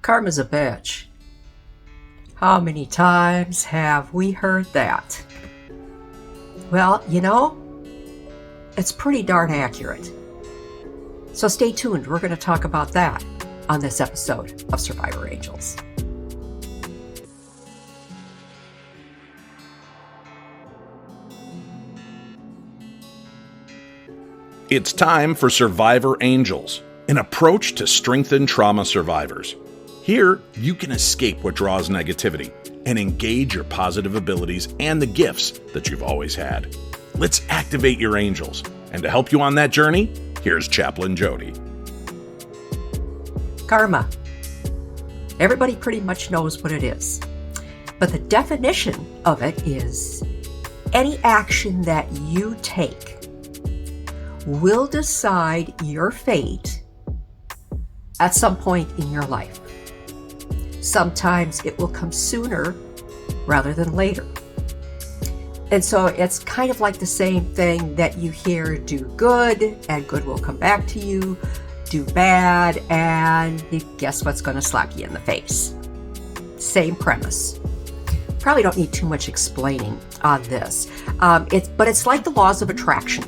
Karma's a bitch. How many times have we heard that? Well, it's pretty darn accurate. So stay tuned. We're going to talk about that on this episode of Survivor Angels. It's time for Survivor Angels, an approach to strengthen trauma survivors. Here, you can escape what draws negativity and engage your positive abilities and the gifts that you've always had. Let's activate your angels. And to help you on that journey, here's Chaplain Jodi. Karma. Everybody pretty much knows what it is. But the definition of it is any action that you take will decide your fate at some point in your life. Sometimes it will come sooner rather than later. And so it's kind of like the same thing that you hear, do good and good will come back to you, do bad and guess what's going to slap you in the face. Same premise. Probably don't need too much explaining on this. But it's like the laws of attraction.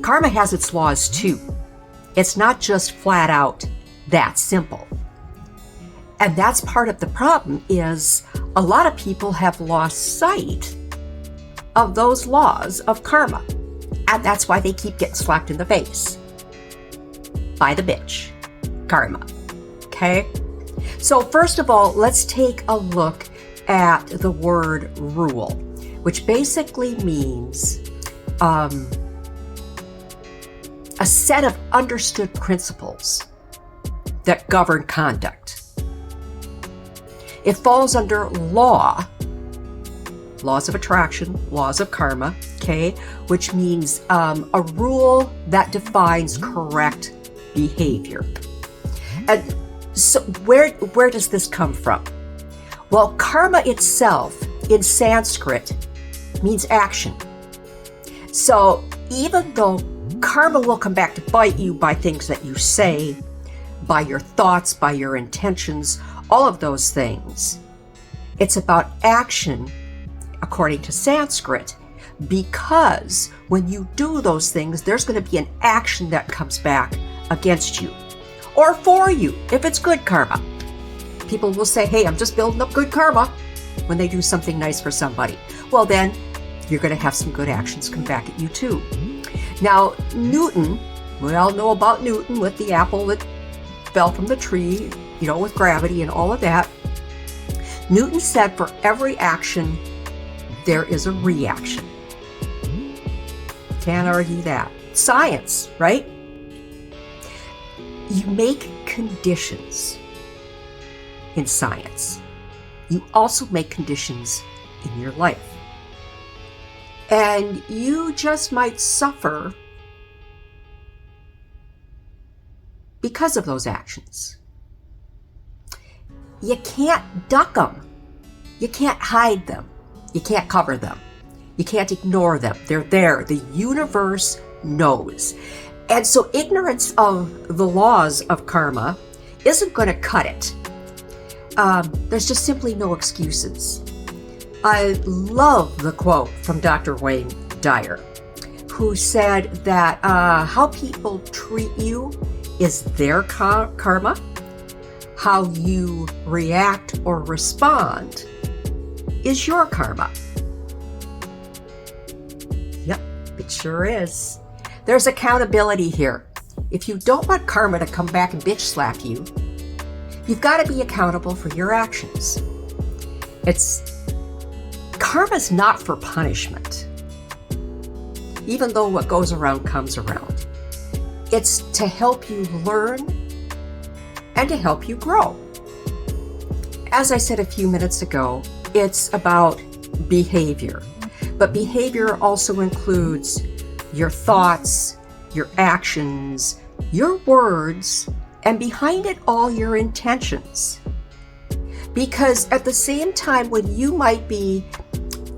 Karma has its laws too. It's not just flat out that simple. And that's part of the problem is a lot of people have lost sight of those laws of karma. And that's why they keep getting slapped in the face by the bitch, karma. Okay? So first of all, let's take a look at the word rule, which basically means a set of understood principles that govern conduct. It falls under laws of attraction, laws of karma, okay, which means a rule that defines correct behavior. And so where does this come from? Well, karma itself in Sanskrit means action. So even though karma will come back to bite you by things that you say, by your thoughts, by your intentions, all of those things. It's about action, according to Sanskrit, because when you do those things, there's going to be an action that comes back against you or for you if it's good karma. People will say, hey, I'm just building up good karma when they do something nice for somebody. Well, then you're going to have some good actions come back at you too. Now, Newton, we all know about Newton with the apple that fell from the tree, with gravity and all of that. Newton said for every action, there is a reaction. Can't argue that. Science, right? You make conditions in science. You also make conditions in your life. And you just might suffer because of those actions. You can't duck them. You can't hide them. You can't cover them. You can't ignore them. They're there. The universe knows. And so ignorance of the laws of karma isn't going to cut it. There's just simply no excuses. I love the quote from Dr. Wayne Dyer, who said that how people treat you is their karma. How you react or respond is your karma. Yep, it sure is. There's accountability here. If you don't want karma to come back and bitch slap you, you've got to be accountable for your actions. Karma's not for punishment, even though what goes around comes around. It's to help you learn and to help you grow. As I said a few minutes ago, it's about behavior. But behavior also includes your thoughts, your actions, your words, and behind it all, your intentions. Because at the same time, when you might be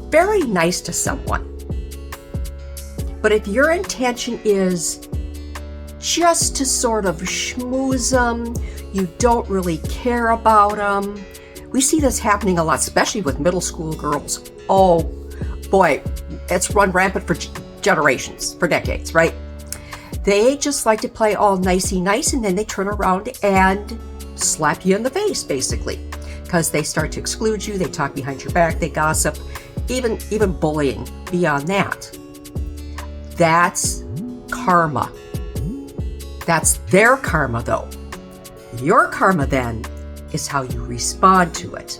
very nice to someone, but if your intention is just to sort of schmooze them. You don't really care about them. We see this happening a lot, especially with middle school girls. Oh boy, it's run rampant for generations, for decades, right? They just like to play all nicey nice, and then they turn around and slap you in the face, basically, because they start to exclude you, they talk behind your back, they gossip, even bullying beyond that. That's karma. That's their karma, though. Your karma, then, is how you respond to it.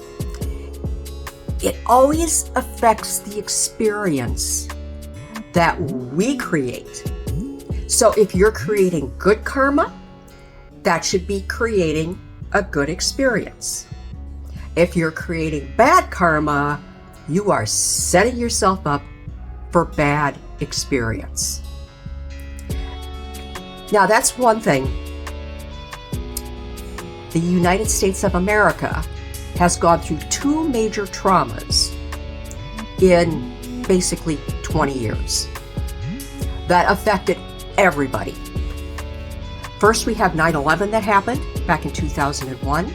It always affects the experience that we create. So if you're creating good karma, that should be creating a good experience. If you're creating bad karma, you are setting yourself up for bad experience. Now, that's one thing. The United States of America has gone through two major traumas in basically 20 years that affected everybody. First, we have 9/11 that happened back in 2001,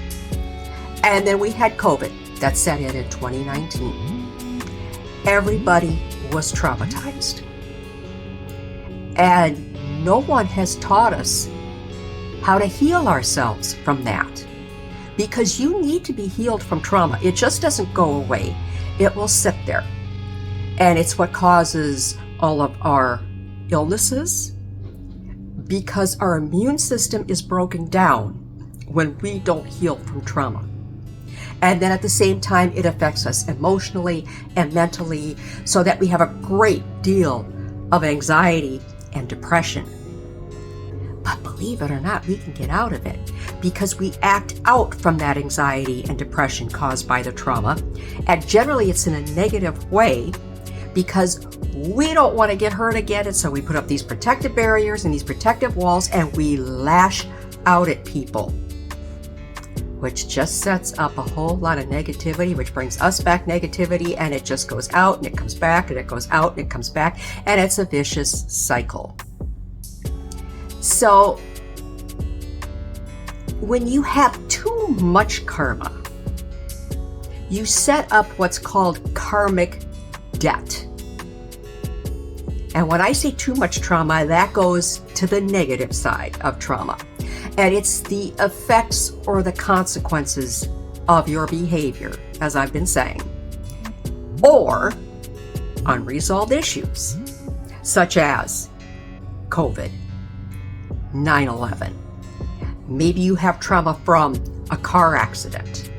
and then we had COVID that set in 2019. Everybody was traumatized, and no one has taught us how to heal ourselves from that, because you need to be healed from trauma. It just doesn't go away. It will sit there, and it's what causes all of our illnesses, because our immune system is broken down when we don't heal from trauma. And then at the same time, it affects us emotionally and mentally, so that we have a great deal of anxiety and depression. But believe it or not, we can get out of it, because we act out from that anxiety and depression caused by the trauma. And generally it's in a negative way, because we don't want to get hurt again. And so we put up these protective barriers and these protective walls, and we lash out at people, which just sets up a whole lot of negativity, which brings us back negativity, and it just goes out and it comes back and it goes out and it comes back, and it's a vicious cycle. So when you have too much karma, you set up what's called karmic debt. And when I say too much trauma, that goes to the negative side of trauma. And it's the effects or the consequences of your behavior, as I've been saying, or unresolved issues, such as COVID, 9/11. Maybe you have trauma from a car accident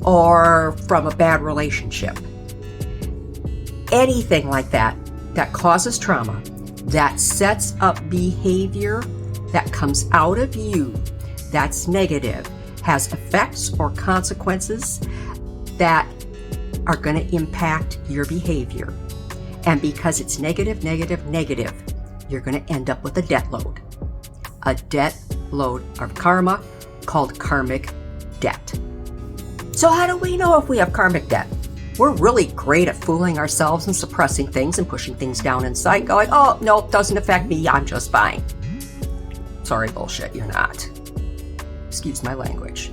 or from a bad relationship. Anything like that that causes trauma, that sets up behavior that comes out of you that's negative, has effects or consequences that are going to impact your behavior. And because it's negative, you're going to end up with a debt load. A debt load of karma called karmic debt. So how do we know if we have karmic debt? We're really great at fooling ourselves and suppressing things and pushing things down inside, going, oh, no, it doesn't affect me, I'm just fine. Sorry, bullshit, you're not. Excuse my language.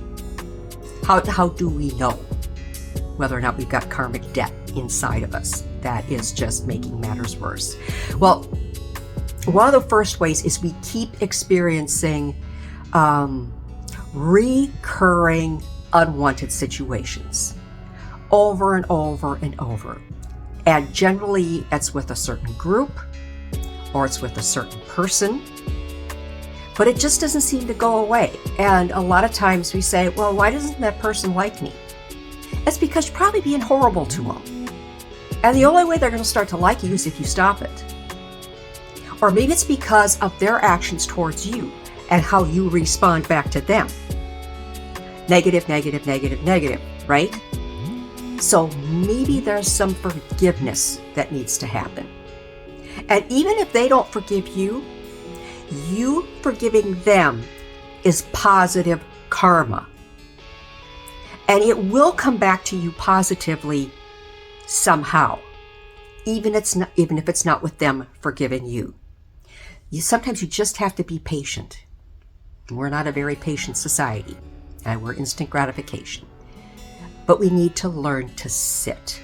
How do we know whether or not we've got karmic debt inside of us that is just making matters worse? Well, one of the first ways is we keep experiencing recurring unwanted situations over and over and over. And generally it's with a certain group or it's with a certain person, but it just doesn't seem to go away. And a lot of times we say, well, why doesn't that person like me? It's because you're probably being horrible to them. And the only way they're going to start to like you is if you stop it. Or maybe it's because of their actions towards you and how you respond back to them. Negative, right? So maybe there's some forgiveness that needs to happen. And even if they don't forgive you, you forgiving them is positive karma. And it will come back to you positively somehow, even if it's not with them forgiving you. Sometimes you just have to be patient. We're not a very patient society, and we're instant gratification. But we need to learn to sit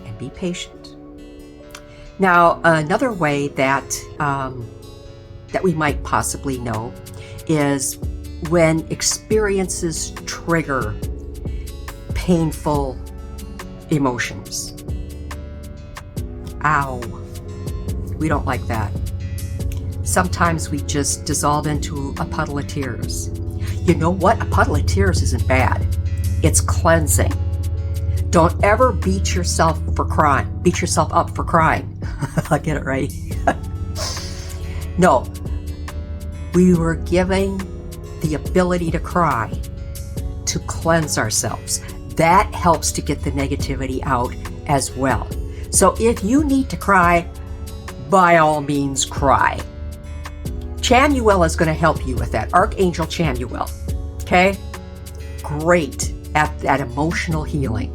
and be patient. Now, another way that we might possibly know is when experiences trigger painful emotions. Ow. We don't like that. Sometimes we just dissolve into a puddle of tears. You know what? A puddle of tears isn't bad. It's cleansing. Don't ever beat yourself up for crying. I'll get it right. No. We were given the ability to cry, to cleanse ourselves. That helps to get the negativity out as well. So if you need to cry, by all means cry. Chamuel is going to help you with that. Archangel Chamuel. Okay? Great at that emotional healing.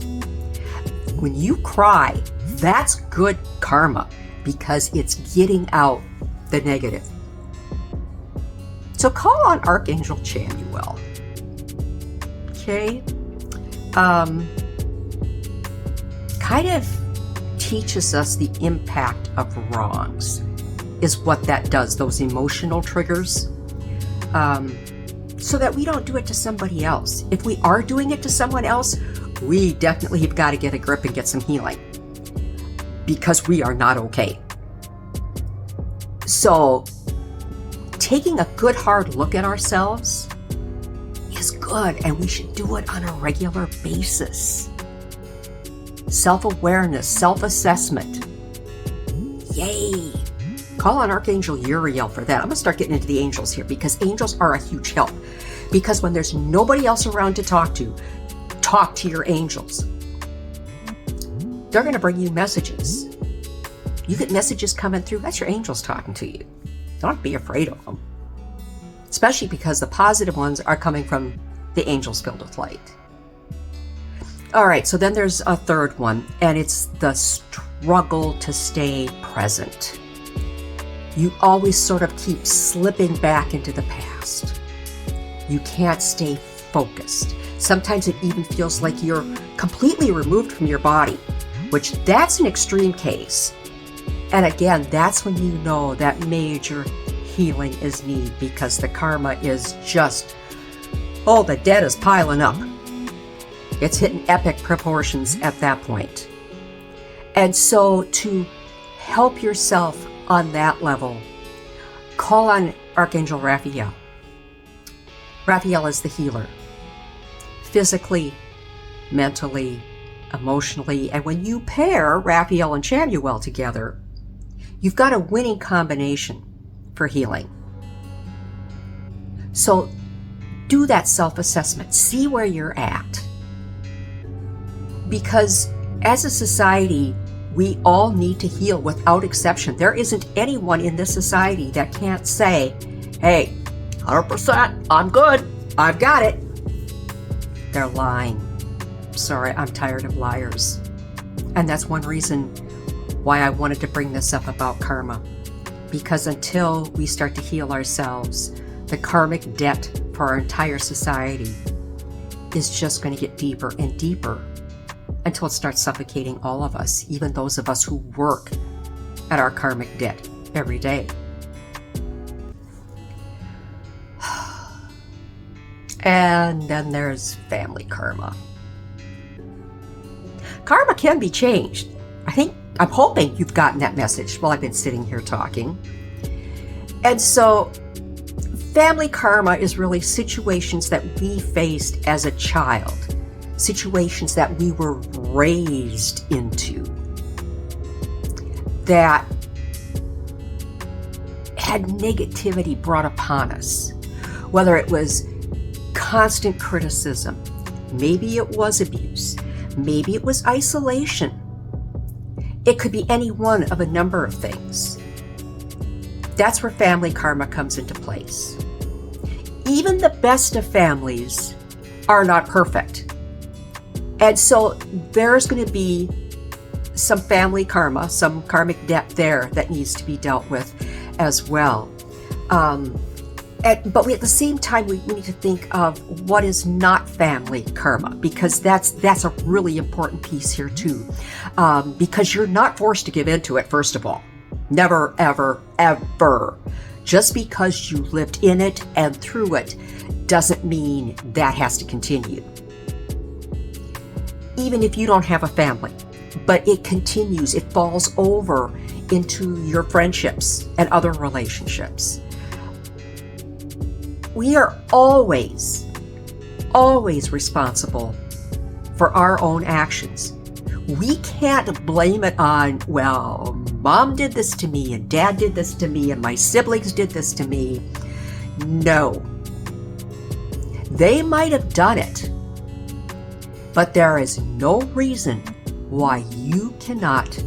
When you cry, that's good karma because it's getting out the negative. So call on Archangel Chamuel. Okay? Kind of teaches us the impact of wrongs, is what that does, those emotional triggers, so that we don't do it to somebody else. If we are doing it to someone else, we definitely have got to get a grip and get some healing, because we are not okay. So taking a good hard look at ourselves is good, and we should do it on a regular basis. Self-awareness, self-assessment. Yay! Call on Archangel Uriel for that. I'm going to start getting into the angels here, because angels are a huge help. Because when there's nobody else around to talk to your angels. They're going to bring you messages. You get messages coming through, that's your angels talking to you. Don't be afraid of them. Especially because the positive ones are coming from the angels filled with light. All right, so then there's a third one, and it's the struggle to stay present. You always sort of keep slipping back into the past. You can't stay focused. Sometimes it even feels like you're completely removed from your body, which that's an extreme case. And again, that's when you know that major healing is needed, because the karma is just, the debt is piling up. It's hitting epic proportions at that point. And so to help yourself on that level, call on Archangel Raphael. Raphael is the healer. Physically, mentally, emotionally. And when you pair Raphael and Chamuel together, you've got a winning combination for healing. So do that self-assessment. See where you're at. Because as a society, we all need to heal without exception. There isn't anyone in this society that can't say, hey, 100%, I'm good, I've got it. They're lying. Sorry, I'm tired of liars. And that's one reason why I wanted to bring this up about karma. Because until we start to heal ourselves, the karmic debt for our entire society is just going to get deeper and deeper, until it starts suffocating all of us, even those of us who work at our karmic debt every day. And then there's family karma. Karma can be changed. I'm hoping you've gotten that message while I've been sitting here talking. And so family karma is really situations that we faced as a child. Situations that we were raised into that had negativity brought upon us. Whether it was constant criticism, maybe it was abuse, maybe it was isolation. It could be any one of a number of things. That's where family karma comes into place. Even the best of families are not perfect. And so there's going to be some family karma, some karmic debt there that needs to be dealt with. as well. But at the same time, we need to think of what is not family karma, because that's a really important piece here too. Because you're not forced to give into it, first of all. Never, ever, ever. Just because you lived in it and through it doesn't mean that has to continue. Even if you don't have a family, but it continues, it falls over into your friendships and other relationships. We are always responsible for our own actions. We can't blame it on, well, mom did this to me and dad did this to me and my siblings did this to me. No. They might have done it, but there is no reason why you cannot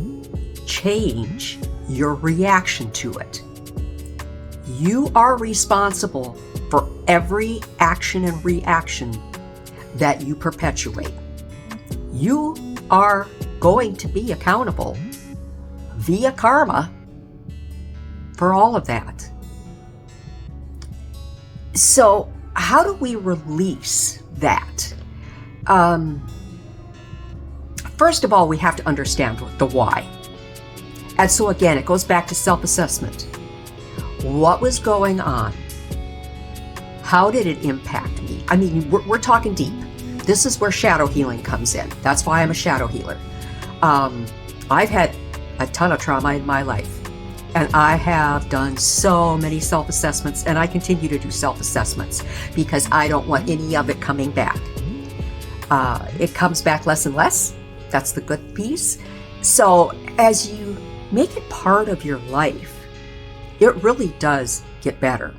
change your reaction to it. You are responsible for every action and reaction that you perpetuate. You are going to be accountable via karma for all of that. So, how do we release that? First of all, we have to understand the why. And so again, it goes back to self-assessment. What was going on? How did it impact me? I mean, we're talking deep. This is where shadow healing comes in. That's why I'm a shadow healer. I've had a ton of trauma in my life, and I have done so many self-assessments, and I continue to do self-assessments because I don't want any of it coming back. It comes back less and less. That's the good piece. So as you make it part of your life, it really does get better.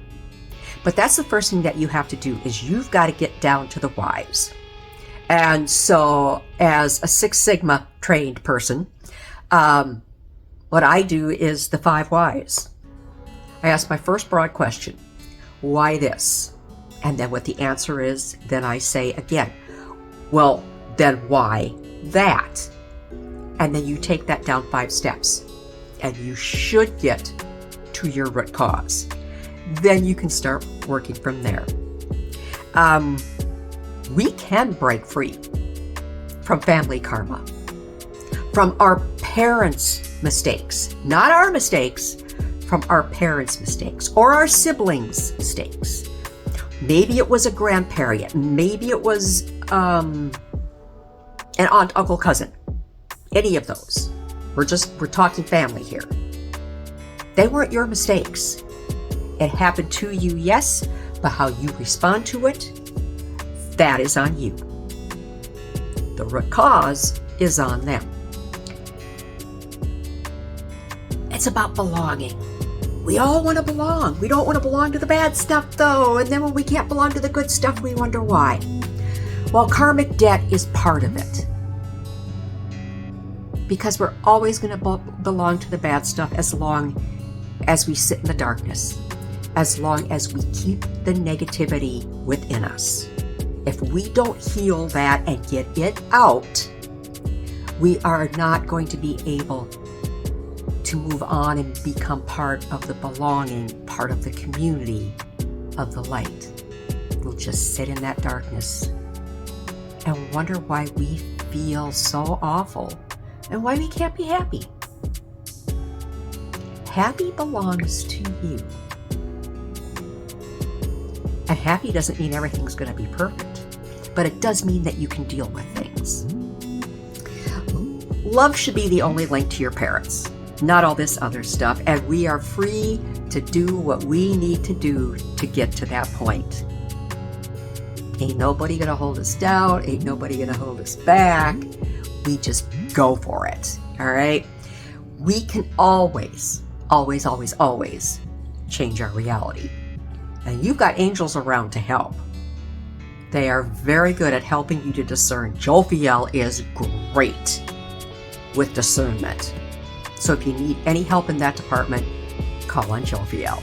But that's the first thing that you have to do, is you've got to get down to the whys. And so as a Six Sigma trained person, what I do is the 5 whys. I ask my first broad question, why this? And then what the answer is, then I say again, well, then why that? And then you take that down 5 steps, and you should get to your root cause. Then you can start working from there. We can break free from family karma, from our parents' mistakes, not our mistakes, from our parents' mistakes or our siblings' mistakes. Maybe it was a grandparent, maybe it was an aunt, uncle, cousin, any of those. We're talking family here. They weren't your mistakes. It happened to you, yes, but how you respond to it, that is on you. The root cause is on them. It's about belonging. We all want to belong. We don't want to belong to the bad stuff, though, and then when we can't belong to the good stuff, we wonder why. Well, karmic debt is part of it. Because we're always going to belong to the bad stuff as long as we sit in the darkness, as long as we keep the negativity within us. If we don't heal that and get it out, we are not going to be able to move on and become part of the belonging, part of the community of the light. We'll just sit in that darkness and wonder why we feel so awful and why we can't be happy. Happy belongs to you. And happy doesn't mean everything's going to be perfect, but it does mean that you can deal with things. Love should be the only link to your parents, not all this other stuff, and we are free to do what we need to do to get to that point. Ain't nobody gonna hold us down, ain't nobody gonna hold us back. We just go for it, all right? We can always change our reality. And you've got angels around to help. They are very good at helping you to discern. Jophiel is great with discernment. So if you need any help in that department, call on Jophiel.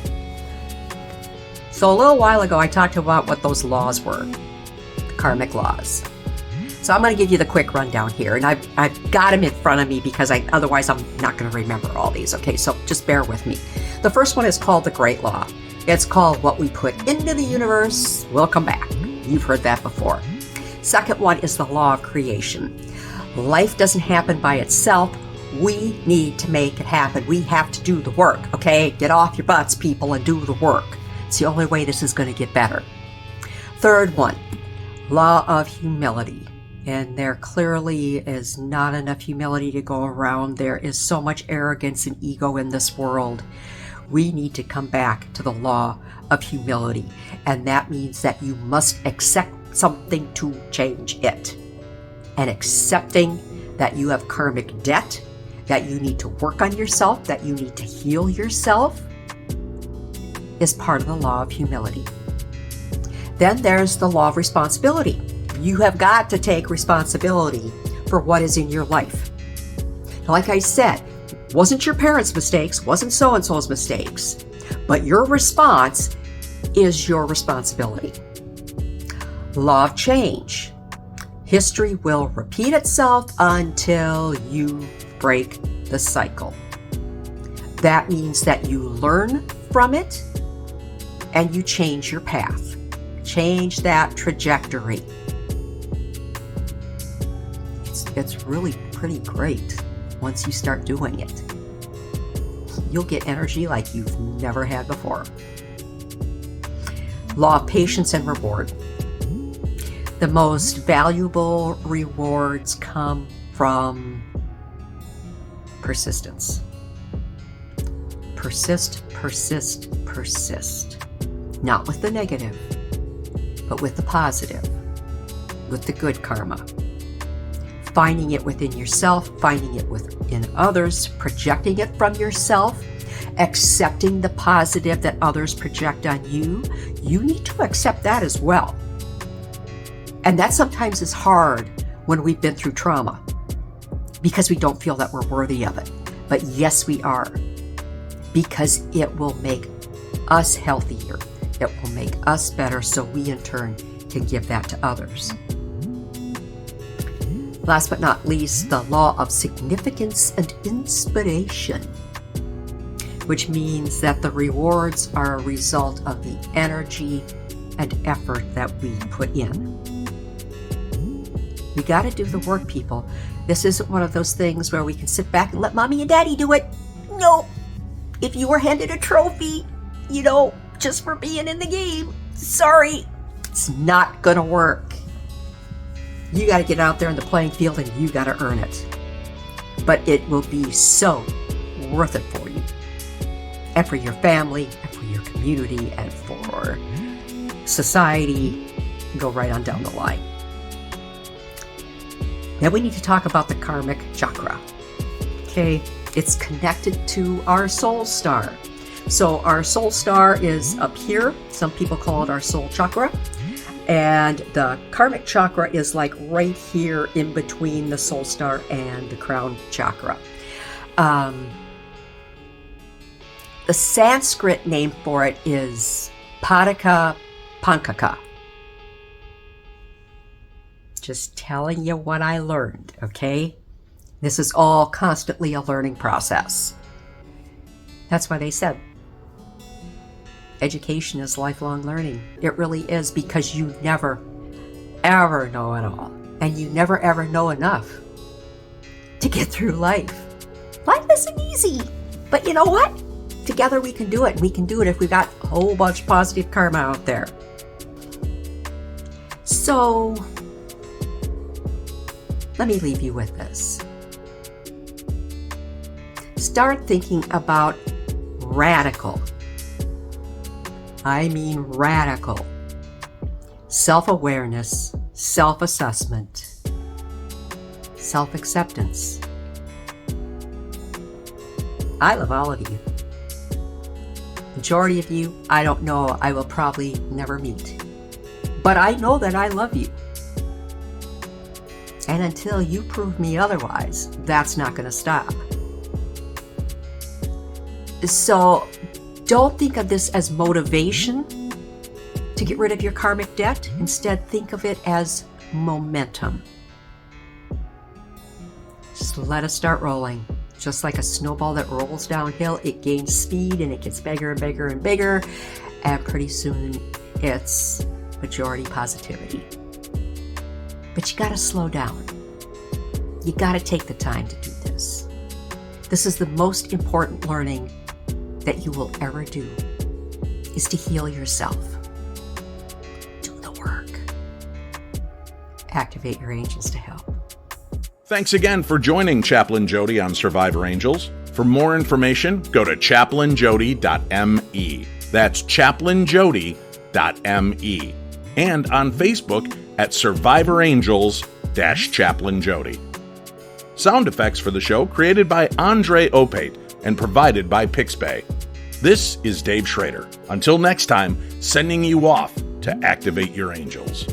So a little while ago, I talked about what those laws were, the karmic laws. So I'm going to give you the quick rundown here, and I've got them in front of me because otherwise I'm not going to remember all these. Okay, so just bear with me. The first one is called the Great Law. It's called what we put into the universe will come back. You've heard that before. Second one is the law of creation. Life doesn't happen by itself. We need to make it happen. We have to do the work, okay? Get off your butts, people, and do the work. It's the only way this is going to get better. Third one, law of humility. And there clearly is not enough humility to go around. There is so much arrogance and ego in this world. We need to come back to the law of humility. And that means that you must accept something to change it. And accepting that you have karmic debt, that you need to work on yourself, that you need to heal yourself, is part of the law of humility. Then there's the law of responsibility. You have got to take responsibility for what is in your life. Like I said, wasn't your parents' mistakes, wasn't so-and-so's mistakes, but your response is your responsibility. Law of change. History will repeat itself until you break the cycle. That means that you learn from it and you change your path. Change that trajectory. It's really pretty great once you start doing it. You'll get energy like you've never had before. Law of patience and reward. The most valuable rewards come from persistence. Persist, persist, persist. Not with the negative, but with the positive, with the good karma. Finding it within yourself, finding it within others, projecting it from yourself, accepting the positive that others project on you. You need to accept that as well. And that sometimes is hard when we've been through trauma because we don't feel that we're worthy of it. But yes, we are, because it will make us healthier. It will make us better, so we in turn can give that to others. Last but not least, the law of significance and inspiration, which means that the rewards are a result of the energy and effort that we put in. We got to do the work, people. This isn't one of those things where we can sit back and let mommy and daddy do it. No. If you were handed a trophy, just for being in the game, sorry, it's not going to work. You got to get out there in the playing field and you got to earn it. But it will be so worth it for you and for your family and for your community and for society. Go right on down the line. Now we need to talk about the karmic chakra. Okay, it's connected to our soul star. So our soul star is up here. Some people call it our soul chakra. And the karmic chakra is like right here in between the soul star and the crown chakra. The Sanskrit name for it is Padaka Pankaka. Just telling you what I learned, okay? This is all constantly a learning process. That's why they said education is lifelong learning. It really is, because you never, ever know it all. And you never, ever know enough to get through life. Life isn't easy. But you know what? Together we can do it. We can do it if we've got a whole bunch of positive karma out there. So, let me leave you with this. Start thinking about radical. I mean radical. Self-awareness, self-assessment, self-acceptance. I love all of you. Majority of you, I don't know, I will probably never meet. But I know that I love you. And until you prove me otherwise, that's not going to stop. So don't think of this as motivation to get rid of your karmic debt. Instead, think of it as momentum. Just let us start rolling. Just like a snowball that rolls downhill, it gains speed and it gets bigger and bigger and bigger. And pretty soon it's majority positivity. But you gotta slow down. You gotta take the time to do this. This is the most important learning that you will ever do, is to heal yourself. Do the work. Activate your angels to help. Thanks again for joining Chaplain Jodi on Survivor Angels. For more information, go to chaplainjodi.me. That's chaplainjodi.me. And on Facebook at Survivor Angels-Chaplain Jodi. Sound effects for the show created by Andre Opate and provided by Pixbay. This is Dave Schrader. Until next time, sending you off to activate your angels.